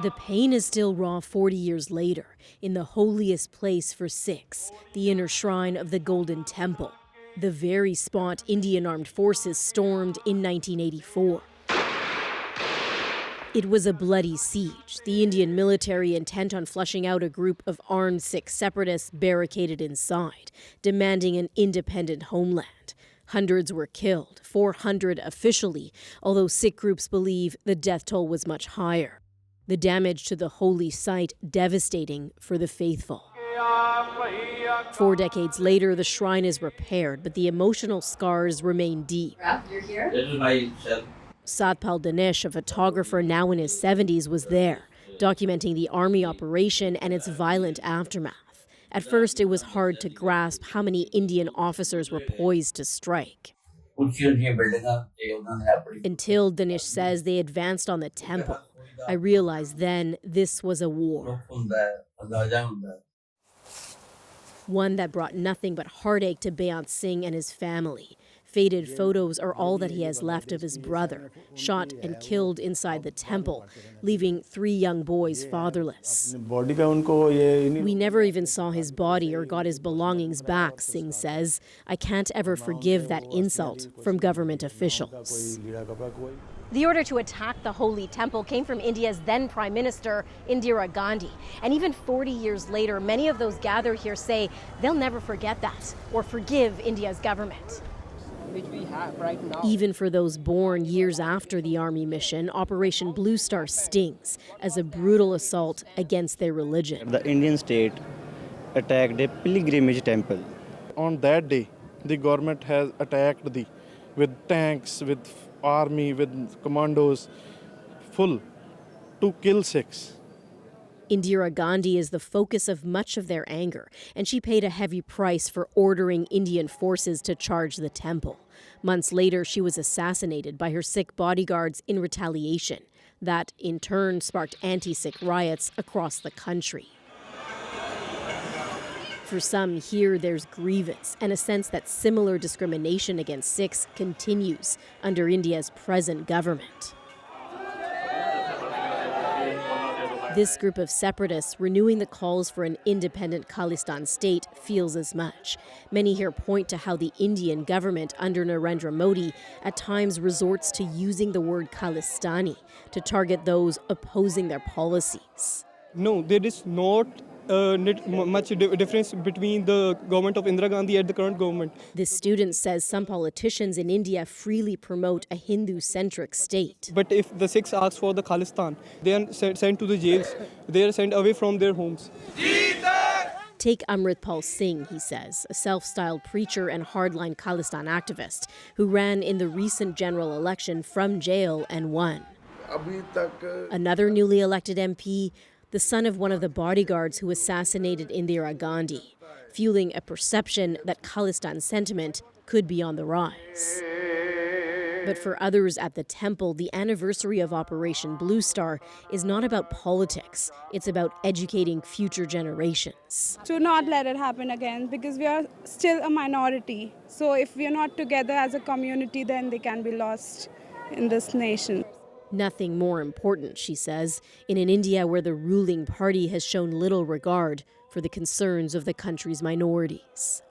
The pain is still raw 40 years later in the holiest place for Sikhs, the inner shrine of the Golden Temple, the very spot Indian armed forces stormed in 1984. It was a bloody siege, the Indian military intent on flushing out a group of armed Sikh separatists barricaded inside, demanding an independent homeland. Hundreds were killed, 400 officially, although Sikh groups believe the death toll was much higher. The damage to the holy site devastating for the faithful. 4 decades later, the shrine is repaired, but the emotional scars remain deep. You're here? This is myself. Satpal Dinesh, a photographer now in his 70s, was there, documenting the army operation and its violent aftermath. At first, it was hard to grasp how many Indian officers were poised to strike. Until Dinesh says they advanced on the temple. I realized then this was a war. One that brought nothing but heartache to Beyant Singh and his family. Faded photos are all that he has left of his brother, shot and killed inside the temple, leaving 3 young boys fatherless. We never even saw his body or got his belongings back, Singh says. I can't ever forgive that insult from government officials. The order to attack the Holy Temple came from India's then Prime Minister, Indira Gandhi. And even 40 years later, many of those gathered here say they'll never forget that or forgive India's government. Which we have right now. Even for those born years after the army mission, Operation Blue Star stings as a brutal assault against their religion. The Indian state attacked a pilgrimage temple. On that day, the government has attacked with tanks, with army, with commandos, full to kill Sikhs. Indira Gandhi is the focus of much of their anger, and she paid a heavy price for ordering Indian forces to charge the temple. Months later, she was assassinated by her Sikh bodyguards in retaliation. That, in turn, sparked anti-Sikh riots across the country. For some here, there's grievance and a sense that similar discrimination against Sikhs continues under India's present government. This group of separatists renewing the calls for an independent Khalistan state feels as much. Many here point to how the Indian government under Narendra Modi at times resorts to using the word Khalistani to target those opposing their policies. No, there is not much difference between the government of Indira Gandhi and the current government. This student says some politicians in India freely promote a Hindu-centric state. But if the Sikhs ask for the Khalistan, they are sent to the jails. They are sent away from their homes. Take Amritpal Singh, he says, a self-styled preacher and hardline Khalistan activist who ran in the recent general election from jail and won. Another newly elected MP, the son of one of the bodyguards who assassinated Indira Gandhi, fueling a perception that Khalistan sentiment could be on the rise. But for others at the temple, the anniversary of Operation Blue Star is not about politics. It's about educating future generations. To not let it happen again, because we are still a minority. So if we are not together as a community, then they can be lost in this nation. Nothing more important, she says, in an India where the ruling party has shown little regard for the concerns of the country's minorities.